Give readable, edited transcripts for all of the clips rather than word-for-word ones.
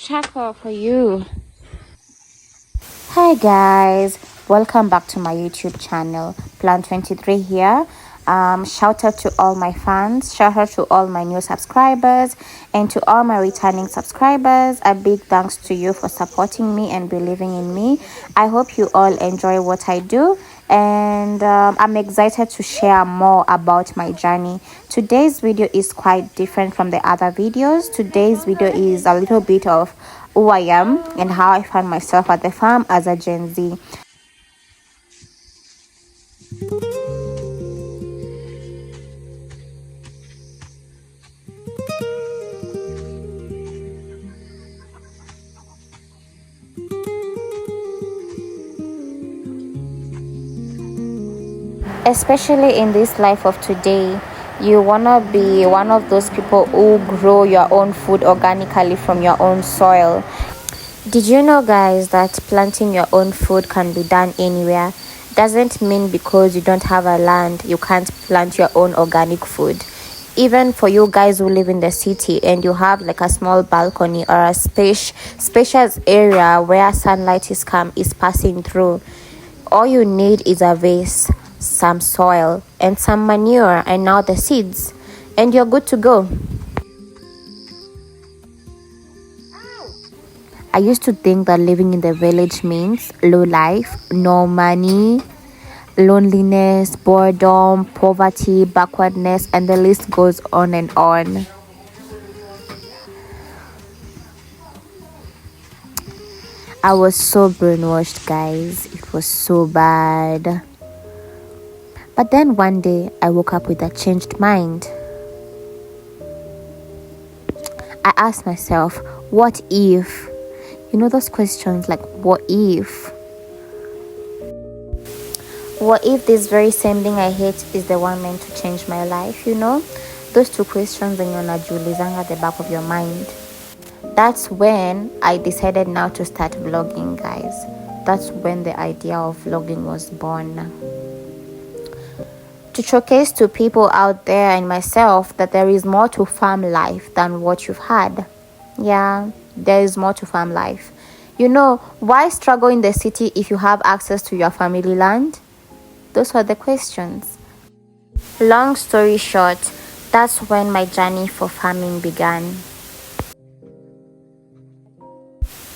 Chaka for you. Hi guys, welcome back to my YouTube channel. Plan 23 here. Shout out to all my fans, shout out to all my new subscribers, and to all my returning subscribers. A big thanks to you for supporting me and believing in me. I hope you all enjoy what I do, and I'm excited to share more about my journey. Today's video is quite different from the other videos. Today's video is a little bit of who I am and how I found myself at the farm as a Gen Z. Especially in this life of today, you wanna be one of those people who grow your own food organically from your own soil. Did you know, guys, that planting your own food can be done anywhere? Doesn't mean because you don't have a land you can't plant your own organic food. Even for you guys who live in the city and you have like a small balcony or a spacious area where sunlight is passing through, all you need is a vase, some soil, and some manure, and now the seeds, and you're good to go. I used to think that living in the village means low life, no money, loneliness, boredom, poverty, backwardness, and the list goes on and on. I was so brainwashed, guys. It was so bad. But then one day, I woke up with a changed mind. I asked myself, what if? You know those questions like, what if? What if this very same thing I hate is the one meant to change my life, you know? Those two questions when you're najulizanga at the back of your mind. That's when I decided now to start vlogging, guys. That's when the idea of vlogging was born. To showcase to people out there and myself that there is more to farm life than what you've had. Yeah, there is more to farm life. You know, why struggle in the city if you have access to your family land? Those were the questions. Long story short, that's when my journey for farming began.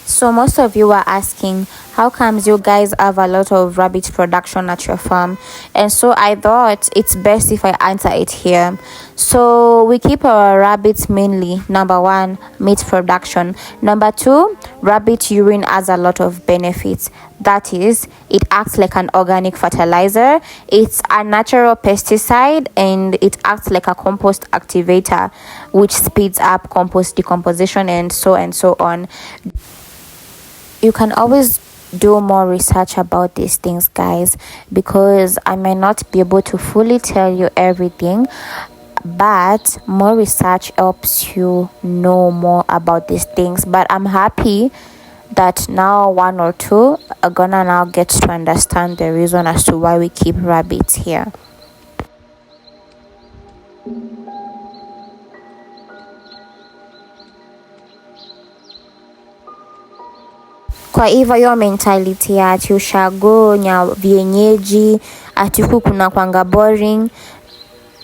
So most of you are asking, how comes you guys have a lot of rabbit production at your farm? And so I thought it's best if I answer it here. So we keep our rabbits mainly, number one, meat production. Number two, rabbit urine has a lot of benefits. That is, it acts like an organic fertilizer, it's a natural pesticide, and it acts like a compost activator, which speeds up compost decomposition and so on. You can always do more research about these things, guys, because I may not be able to fully tell you everything, but more research helps you know more about these things. But I'm happy that now one or two are gonna now get to understand the reason as to why we keep rabbits here. Kwa hivyo hiyo mentality ya ati ushago nya vienyeji ati huku kuna kwanga boring,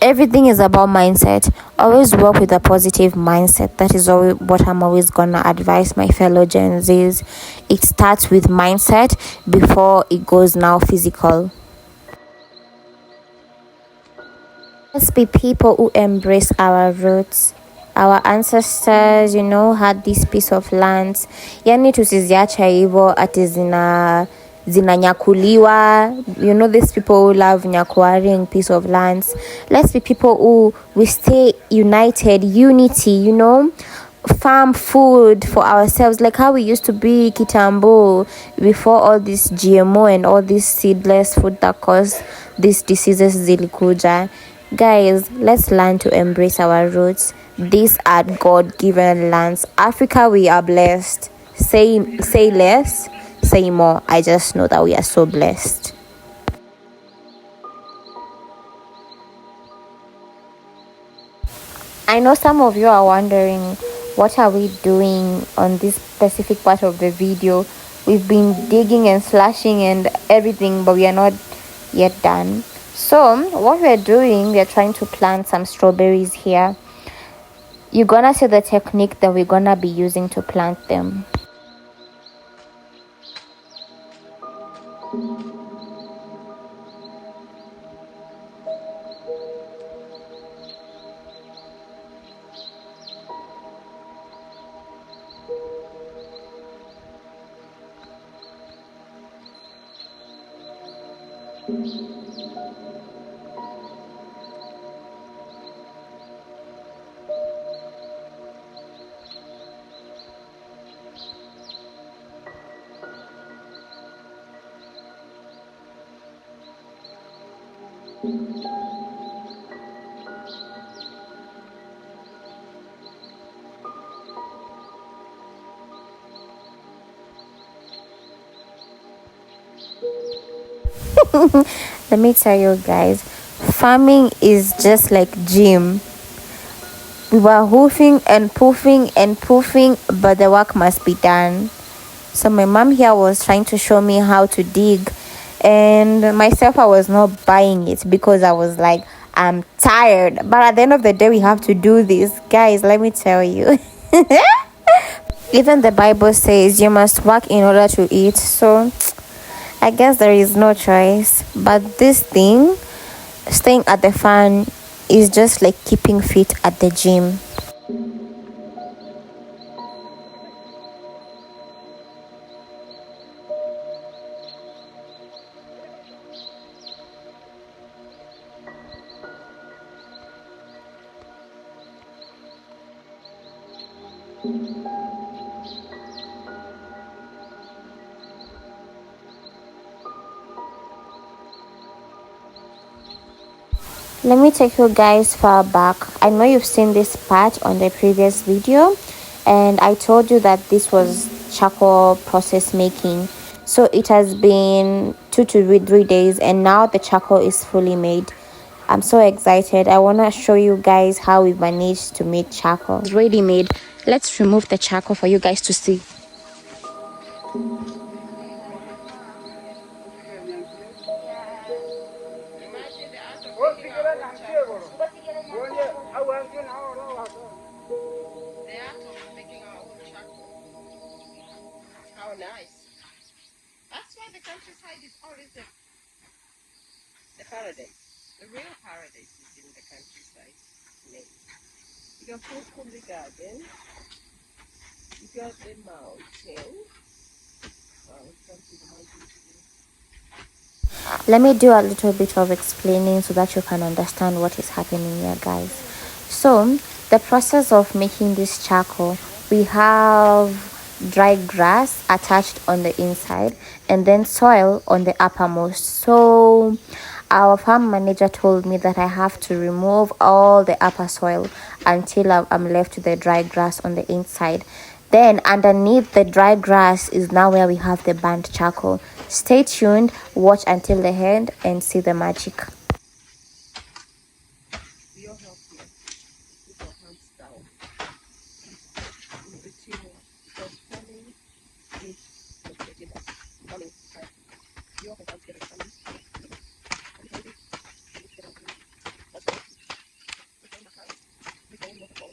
everything is about mindset. Always work with a positive mindset. That is what I'm always gonna advise my fellow Gen Zs. It starts with mindset before it goes now physical. Let's be people who embrace our roots. Our ancestors, you know, had this piece of lands. Yani tusiziacha hivyo ati zinanyakuliwa. You know, these people who love nyakuaring piece of lands. Let's be people who we stay united, unity, you know, farm food for ourselves like how we used to be kitambo before all this GMO and all this seedless food that cause these diseases zilikuja. Guys, let's learn to embrace our roots. These are God-given lands. Africa, we are blessed. Say less, say more. I just know that we are so blessed. I know some of you are wondering, what are we doing on this specific part of the video. We've been digging and slashing and everything, but we are not yet done. So what we're doing, we're trying to plant some strawberries here. You're gonna see the technique that we're gonna be using to plant them. Let me tell you guys, farming is just like gym. We were hoofing and poofing, but the work must be done. So my mom here was trying to show me how to dig, and myself, I was not buying it because I was like, I'm tired. But at the end of the day, we have to do this, guys. Let me tell you. Even the Bible says you must work in order to eat. So I guess there is no choice. But this thing, staying at the farm, is just like keeping fit at the gym. Let me take you guys far back. I know you've seen this part on the previous video, and I told you that this was charcoal process making. So it has been 2 to 3 days, and now the charcoal is fully made. I'm so excited. I want to show you guys how we managed to make charcoal. It's ready made. Let's remove the charcoal for you guys to see. How nice. That's why the countryside is always the paradise. The real paradise is in the countryside. You got food from the garden. You got the mountain. Oh, come to the mountain today. Let me do a little bit of explaining so that you can understand what is happening here, guys. So the process of making this charcoal, we have dry grass attached on the inside and then soil on the uppermost. So our farm manager told me that I have to remove all the upper soil until I'm left with the dry grass on the inside. Then underneath the dry grass is now where we have the burnt charcoal. Stay tuned, watch until the end and see the magic. We all help here. Put your hands down. In between, because farming is complicated. Farming is hard. You all can come together. Farming. That's right. It's in the house. It's in the phone.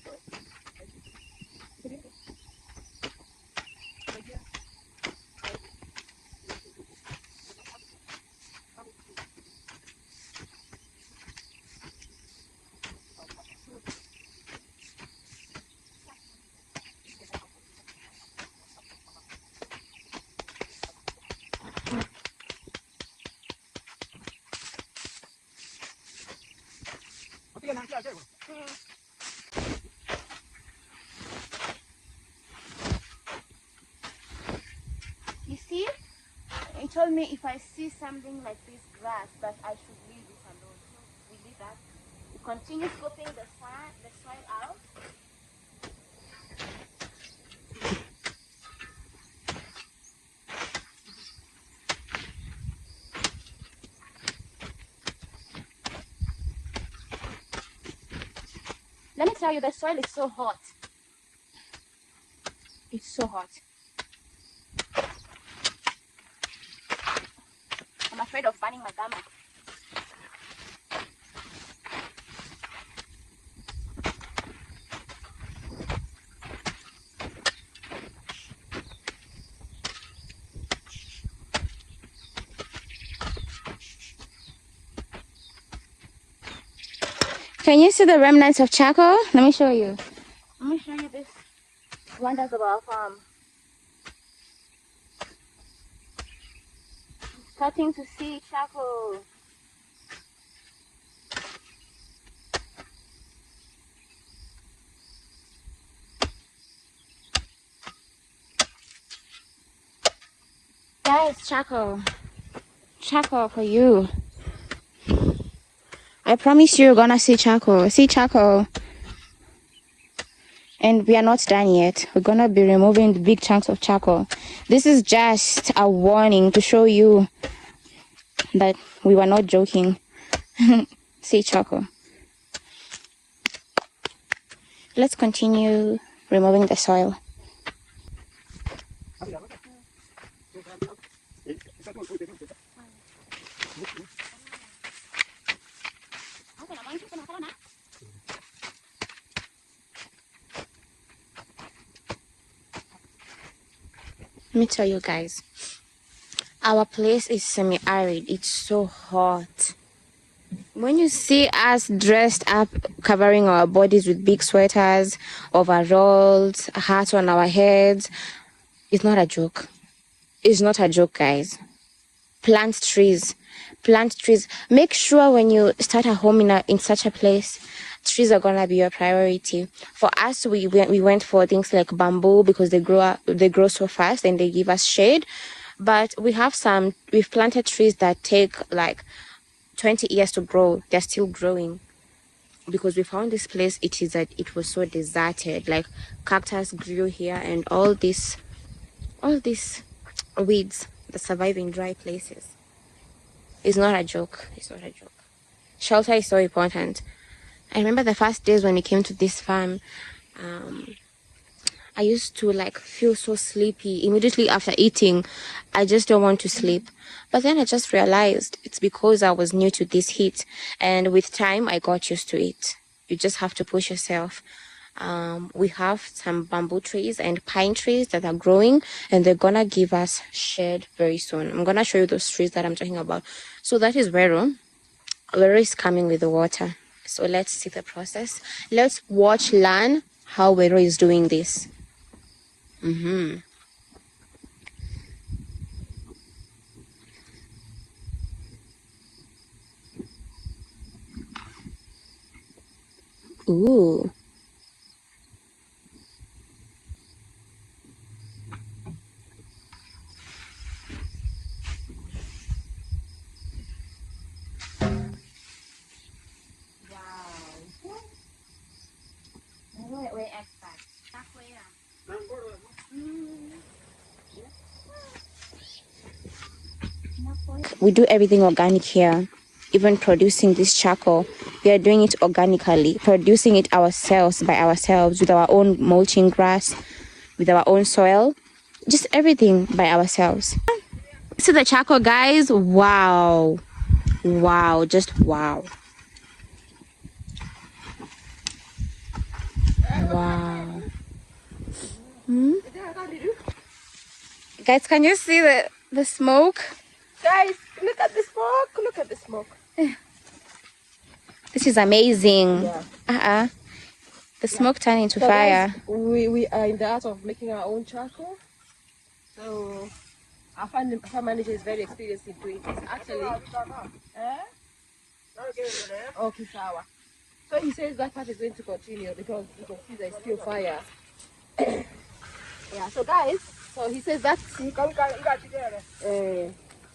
You see, he told me if I see something like this grass that I should leave it alone. So we leave that. We continue scooping the soil out. Let me tell you, the soil is so hot. It's so hot. I'm afraid of burning my garment. Can you see the remnants of charcoal? Let me show you. Let me show you this wonders of our farm. Starting to see charcoal. Guys, charcoal. Charcoal for you. I promise you're gonna see charcoal. See charcoal. And we are not done yet. We're gonna be removing the big chunks of charcoal. This is just a warning to show you that we were not joking. See charcoal. Let's continue removing the soil. Let me tell you guys, our place is semi-arid. It's so hot. When you see us dressed up, covering our bodies with big sweaters, overalls, hats on our heads, it's not a joke. It's not a joke, guys. Plant trees. Plant trees. Make sure when you start a home in such a place, trees are gonna be your priority. For us, we went for things like bamboo because they grow so fast and they give us shade. But we've planted trees that take like 20 years to grow. They're still growing because we found this place. It was so deserted. Like cactus grew here and all these weeds that survive in dry places. It's not a joke. It's not a joke. Shelter is so important. I remember the first days when we came to this farm, I used to like feel so sleepy immediately after eating. I just don't want to sleep. But then I just realized it's because I was new to this heat, and with time I got used to it. You just have to push yourself. We have some bamboo trees and pine trees that are growing, and they're gonna give us shade very soon. I'm gonna show you those trees that I'm talking about. So that is Vero. Vero is coming with the water. So let's see the process. Let's learn how Vero is doing this. Ooh. We do everything organic here. Even producing this charcoal, we are doing it organically, producing it ourselves by ourselves with our own mulching grass, with our own soil, just everything by ourselves. See the charcoal, guys? Wow. Wow, just wow. Wow. Guys, can you see the smoke? Guys, look at the smoke. Look at the smoke. This is amazing. Yeah. The smoke turned into So fire. guys, we are in the art of making our own charcoal. So our farm manager is very experienced in doing this. Actually, okay, sour. So he says that part is going to continue because you can see there's still fire. Yeah. So guys, so he says that.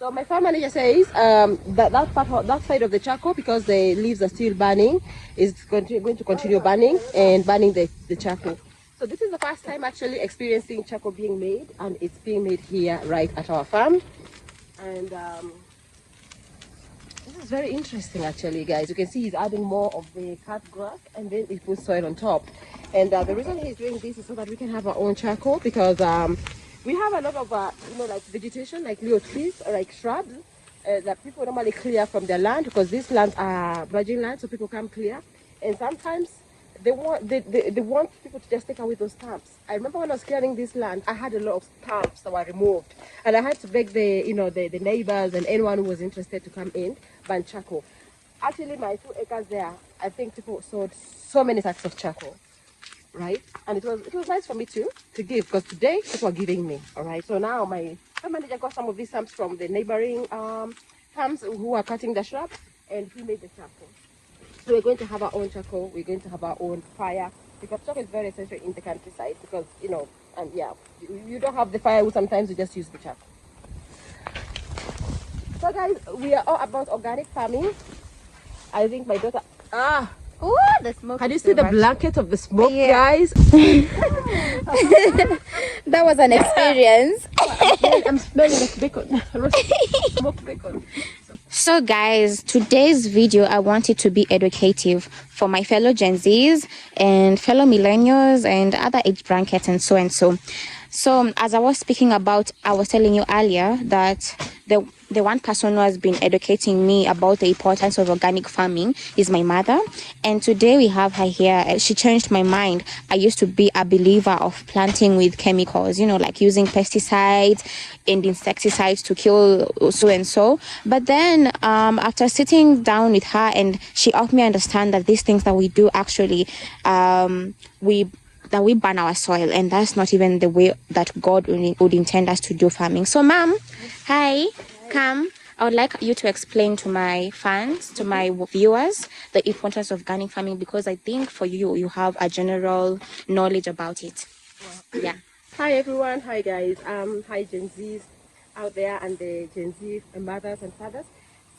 So my farm manager says that side of the charcoal, because the leaves are still burning, is going to continue burning and burning the charcoal. So this is the first time actually experiencing charcoal being made, and it's being made here right at our farm. And This is very interesting actually, guys. You can see he's adding more of the cut grass and then he puts soil on top. And the reason he's doing this is so that we can have our own charcoal, because we have a lot of, like vegetation, like little trees, or like shrubs that people normally clear from their land, because these lands are virgin land, so people come clear. And sometimes they want people to just take away those stumps. I remember when I was clearing this land, I had a lot of stumps that were removed, and I had to beg the neighbors and anyone who was interested to come in, burn charcoal. Actually, my 2 acres there, I think people sold so many sacks of charcoal, right? And it was nice for me to give, because today people are giving me. All right, so now my manager got some of these stumps from the neighboring farms who are cutting the shrubs, and he made the charcoal. So we're going to have our own charcoal. We're going to have our own fire, because charcoal is very essential in the countryside, because and yeah, you don't have the firewood. Sometimes you just use the charcoal. So guys, we are all about organic farming. I think my daughter. Ooh, the smoke. Can you see the blanket of the smoke, guys? That was an experience. I'm smelling like bacon. Smoked bacon. So guys, today's video, I want it to be educative for my fellow Gen Zs and fellow millennials and other age brackets and so and so. So as I was speaking about, I was telling you earlier that the one person who has been educating me about the importance of organic farming is my mother. And today we have her here. She changed my mind. I used to be a believer of planting with chemicals, like using pesticides and insecticides to kill so and so. But then after sitting down with her, and she helped me understand that these things that we do actually, we burn our soil, and that's not even the way that God would intend us to do farming. So ma'am, hi, come. I would like you to explain to my fans, to my viewers, the importance of organic farming, because I think for you have a general knowledge about it. Yeah. Hi everyone, hi guys, hi Gen Zs out there and the Gen Z mothers and fathers.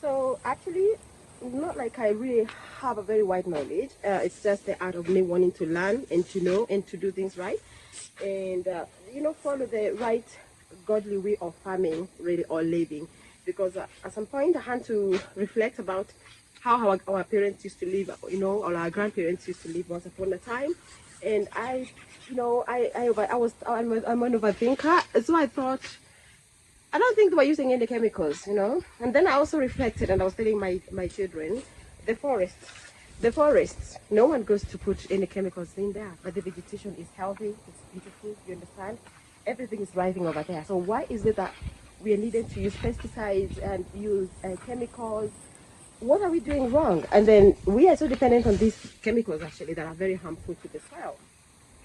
So actually, not like I really have a very wide knowledge. It's just the art of me wanting to learn and to know and to do things right, and follow the right godly way of farming, really, or living. Because at some point I had to reflect about how our parents used to live, or our grandparents used to live once upon a time. And I'm an overthinker, so I thought, I don't think they were using any chemicals. And then I also reflected, and I was telling my children, the forests, no one goes to put any chemicals in there, but the vegetation is healthy, it's beautiful, you understand? Everything is thriving over there. So why is it that we are needed to use pesticides and use chemicals? What are we doing wrong? And then we are so dependent on these chemicals actually that are very harmful to the soil.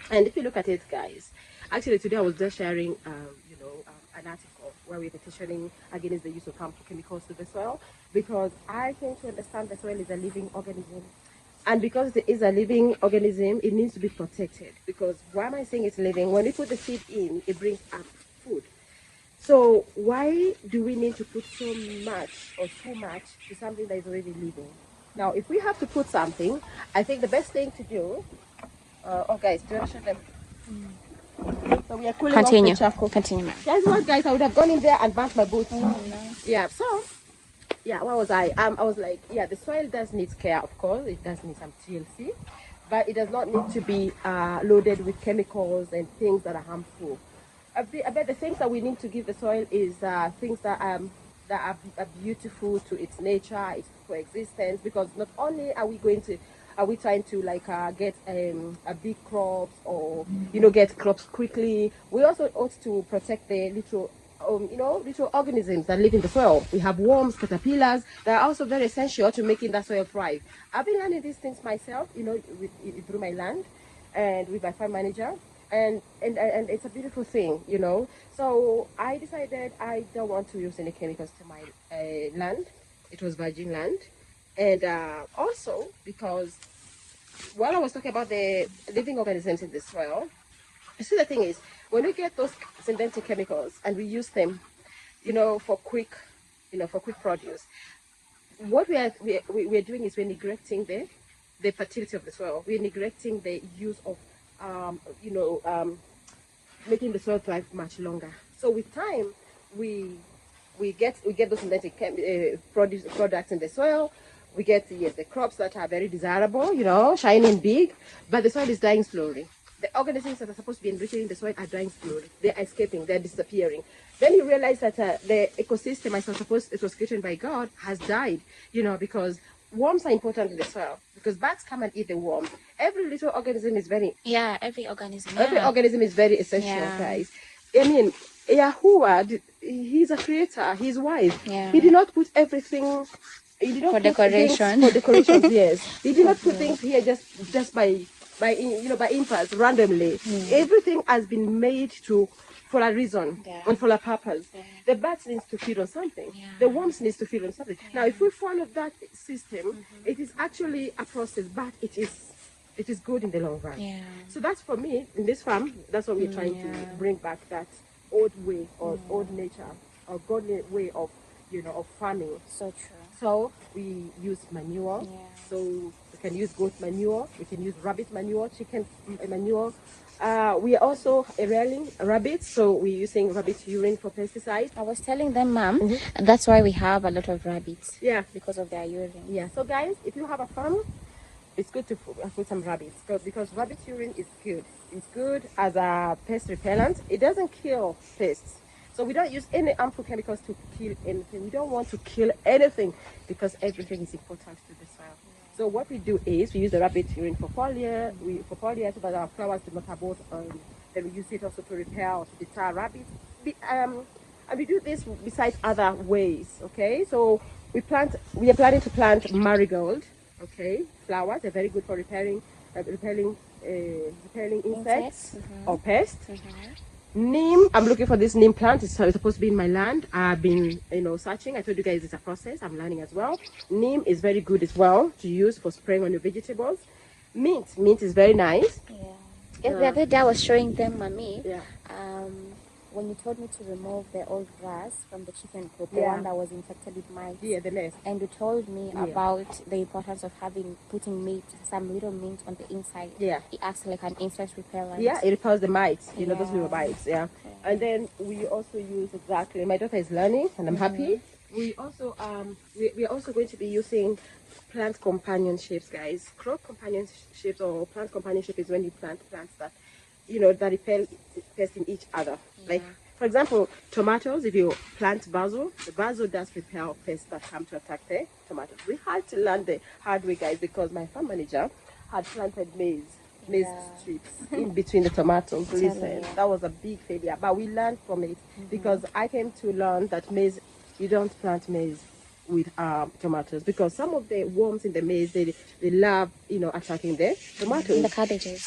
And if you look at it, guys, actually today I was just sharing, an article where we're petitioning against the use of harmful chemicals to the soil, because I came to understand the soil is a living organism. And because it is a living organism, it needs to be protected. Because why am I saying it's living? When we put the seed in, it brings up food. So why do we need to put so much or too much to something that is already living? Now, if we have to put something, I think the best thing to do. Guys, do you want to show them? So we are cooling off the charcoal. Continue, ma'am. Guys, what, guys? I would have gone in there and burnt my boots. Yeah. So, yeah. What was I? I was like, yeah, the soil does need care, of course. It does need some TLC, but it does not need to be loaded with chemicals and things that are harmful. I bet the things that we need to give the soil is things that are beautiful to its nature, its coexistence. Because not only are we trying to get a big crops, or get crops quickly, we also ought to protect the little organisms that live in the soil. We have worms, caterpillars that are also very essential to making that soil thrive. I've been learning these things myself, through my land and with my farm manager. And it's a beautiful thing. So I decided I don't want to use any chemicals to my land. It was virgin land. And also because while I was talking about the living organisms in the soil, you see, the thing is, when we get those synthetic chemicals and we use them, for quick produce, what we are doing is we're neglecting the fertility of the soil. We're neglecting the use of making the soil thrive much longer. So with time, we we get those synthetic products in the soil. We get the crops that are very desirable, shiny and big, but the soil is dying slowly. The organisms that are supposed to be enriching the soil are dying slowly. They are escaping. They're disappearing. Then you realize that the ecosystem, as it was created by God, has died. Because worms are important in the soil. Because bats come and eat the worms. Every little organism is very Every organism is very essential, guys. I mean, Yahuwah, he's a creator, he's wise. He did not put everything, he did not For put decoration. things for decorations, yes. He did not put things here just by impulse, randomly. Everything has been made for a reason and for a purpose. The bats needs to feed on something. The worms needs to feed on something. Now, if we follow that system, it is actually a process, but it is good in the long run. So that's for me in this farm. That's what we're trying to bring back, that old way or old nature or godly way of of farming. So true. So we use manure. So we can use goat manure. We can use rabbit manure, chicken manure. We are also rearing rabbits, so we're using rabbit urine for pesticide. I was telling them, Mom, that's why we have a lot of rabbits. Yeah, because of their urine. Yeah. So guys, if you have a farm, it's good to put some rabbits because rabbit urine is good. It's good as a pest repellent. It doesn't kill pests. So we don't use any harmful chemicals to kill anything. We don't want to kill anything because everything is important to the soil. So what we do is we use the rabbit urine for foliar, so that our flowers do not abort, and then we use it also to repel, to deter rabbits. And we do this besides other ways. Okay, so we are planning to plant marigold. Okay, flowers are very good for repelling insects or pests. Neem, I'm looking for this neem plant. It's supposed to be in my land. I've been, searching. I told you guys it's a process. I'm learning as well. Neem is very good as well to use for spraying on your vegetables. Mint is very nice. The other day I was showing them, Mommy. When you told me to remove the old grass from the chicken coop, the one that was infected with mites. The nest. And you told me about the importance of putting some little mint on the inside. It acts like an insect repellent. It repels the mites, those little mites. And then we also use my daughter is learning, and I'm happy. We also we are also going to be using plant companionships, guys. Crop companionships or plant companionship is when you plant plants that that repel pests in each other. Like, for example, tomatoes, if you plant basil, the basil does repel pests that come to attack the tomatoes. We had to learn the hard way, guys, because my farm manager had planted maize strips in between the tomatoes. Listen, that was a big failure, but we learned from it because I came to learn that you don't plant maize with tomatoes because some of the worms in the maize they love attacking the tomatoes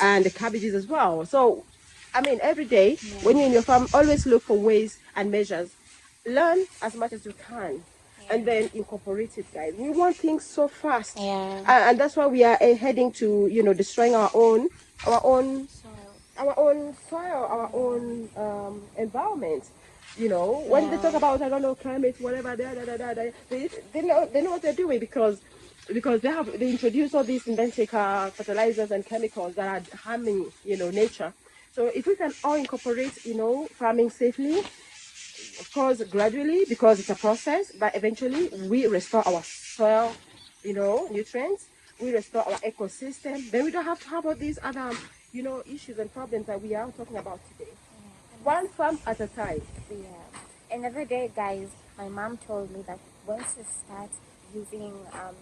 and the cabbages as well. So I mean, every day when you're in your farm, always look for ways and measures. Learn as much as you can and then incorporate it, guys. We want things so fast, and that's why we are heading to destroying our own soil, our own environment. When they talk about, I don't know, climate, whatever, they know what they're doing because they introduce all these synthetic fertilizers and chemicals that are harming, nature. So if we can all incorporate, farming safely, of course, gradually, because it's a process, but eventually we restore our soil, nutrients, we restore our ecosystem, then we don't have to have all these other, issues and problems that we are talking about today. One farm at a time. And the other day, guys, my mom told me that once you start using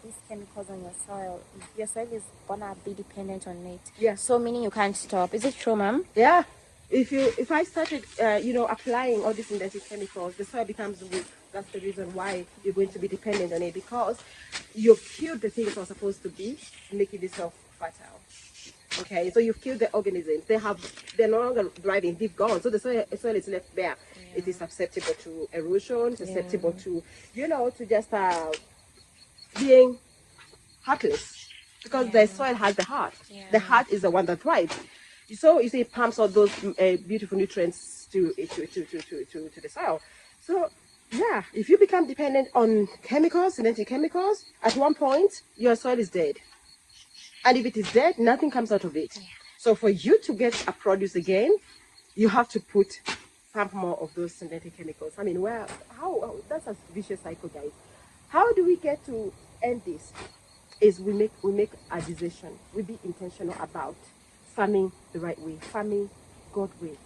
these chemicals on your soil is gonna be dependent on it. So meaning you can't stop. Is it true, Mom? Yeah. If I started, applying all these synthetic chemicals, the soil becomes weak. That's the reason why you're going to be dependent on it, because you've killed the things that are supposed to be making the soil fertile. Okay, so you've killed the organisms. They're no longer thriving. They've gone. So the soil is left bare. It is susceptible to erosion, susceptible to, to just being heartless, because the soil has the heart. The heart is the one that thrives. So you see, it pumps all those beautiful nutrients to the soil. So if you become dependent on synthetic chemicals, at one point your soil is dead. And if it is dead, nothing comes out of it. So for you to get a produce again, you have to put pump more of those synthetic chemicals. I mean, how that's a vicious cycle, guys. How do we get to end this? Is we make a decision. We be intentional about farming the right way, farming God way,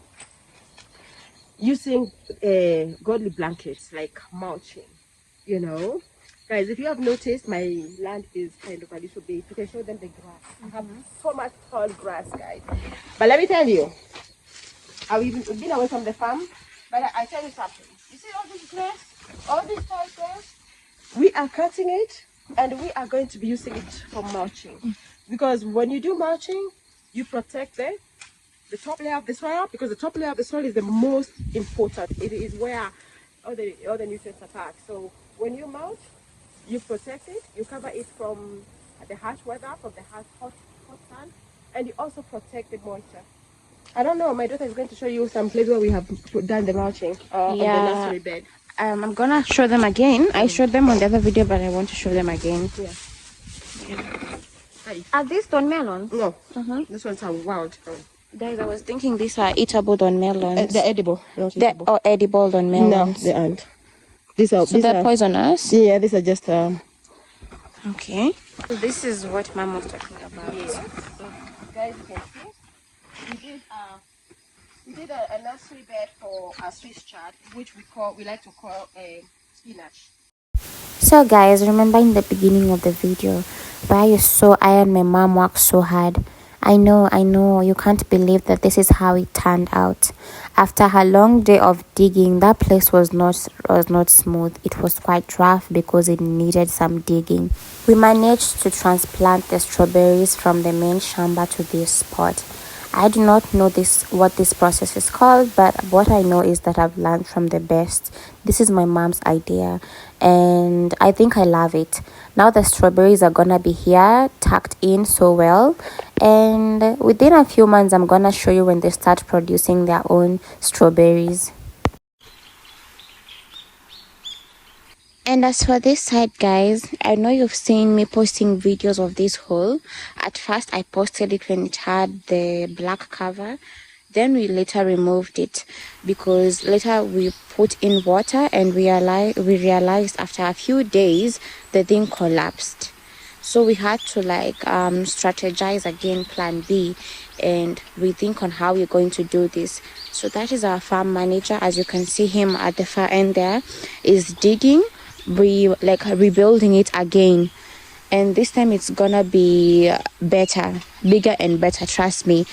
using godly blankets like mulching. You know, guys, if you have noticed, my land is kind of a little bit. You can show them the grass. I have so much tall grass, guys. But let me tell you, I've been away from the farm, but I tell you something. You see all this grass, all this tall grass? We are cutting it and we are going to be using it for mulching. Because when you do mulching, you protect the top layer of the soil, because the top layer of the soil is the most important. It is where all the nutrients are packed. So when you mulch, you protect it, you cover it from the harsh weather, from the hot sun, and you also protect the moisture. I don't know. My daughter is going to show you some place where we have done the mulching on the nursery bed. I'm gonna show them again. I showed them on the other video, but I want to show them again. Yeah. Are these don melons? No. This one's a wild. Guys, I was thinking these are eatable don melons. They're edible, not They're eatable. edible don No, melons. they aren't. So they're poisonous? Yeah, these are just Okay. So this is what Mom was talking about. yes. So guys, you can see we did a nursery bed for a Swiss chard, which we like to call spinach. So guys, remember in the beginning of the video where you saw I and my mom work so hard? I know, you can't believe that this is how it turned out. After a long day of digging, that place was not smooth. It was quite rough because it needed some digging. We managed to transplant the strawberries from the main shamba to this spot. I do not know what this process is called, but what I know is that I've learned from the best. This is my mom's idea and I think I love it. Now the strawberries are gonna be here tucked in so well, and within a few months I'm gonna show you when they start producing their own strawberries. And as for this side, guys, I know you've seen me posting videos of this hole. At first I posted it when it had the black cover, then we later removed it because later we put in water and we realized after a few days the thing collapsed. So we had to strategize again, plan B, and rethink on how we're going to do this. So that is our farm manager. As you can see him at the far end there is digging, rebuilding it again. And this time it's gonna be better, bigger and better, trust me.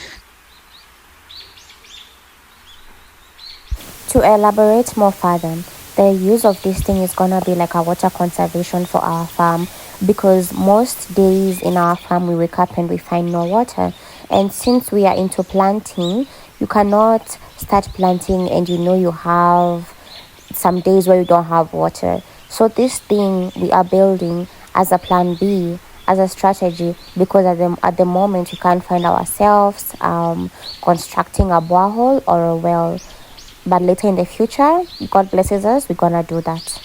To elaborate more further, the use of this thing is gonna be like a water conservation for our farm, because most days in our farm we wake up and we find no water. And since we are into planting, you cannot start planting and you have some days where you don't have water. So this thing we are building as a plan B, as a strategy, because at the moment we can't find ourselves constructing a borehole or a well. But later in the future, God blesses us, we're gonna do that.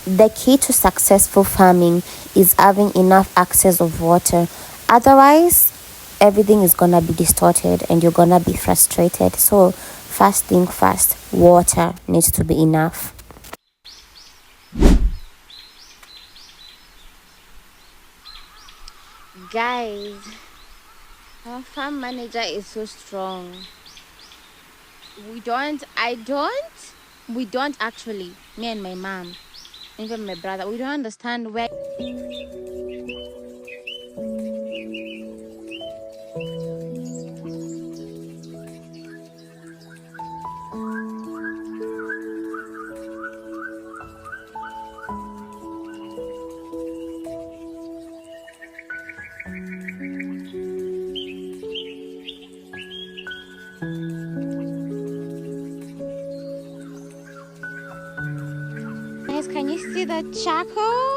The key to successful farming is having enough access of water. Otherwise, everything is gonna be distorted and you're gonna be frustrated. So first thing first, water needs to be enough. Guys, our farm manager is so strong. We don't actually, me and my mom, even my brother, we don't understand where. Guys, can you see the charcoal?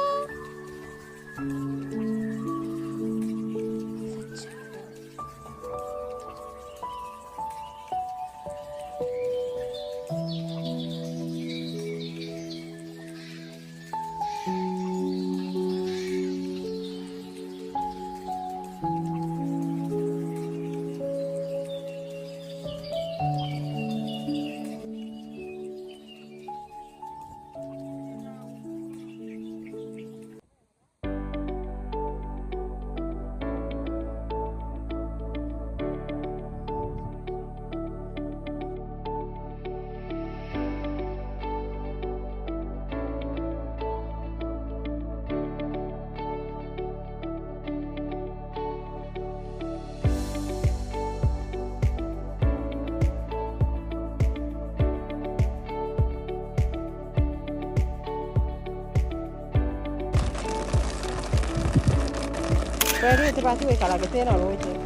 Ready to pass away, Calagate, or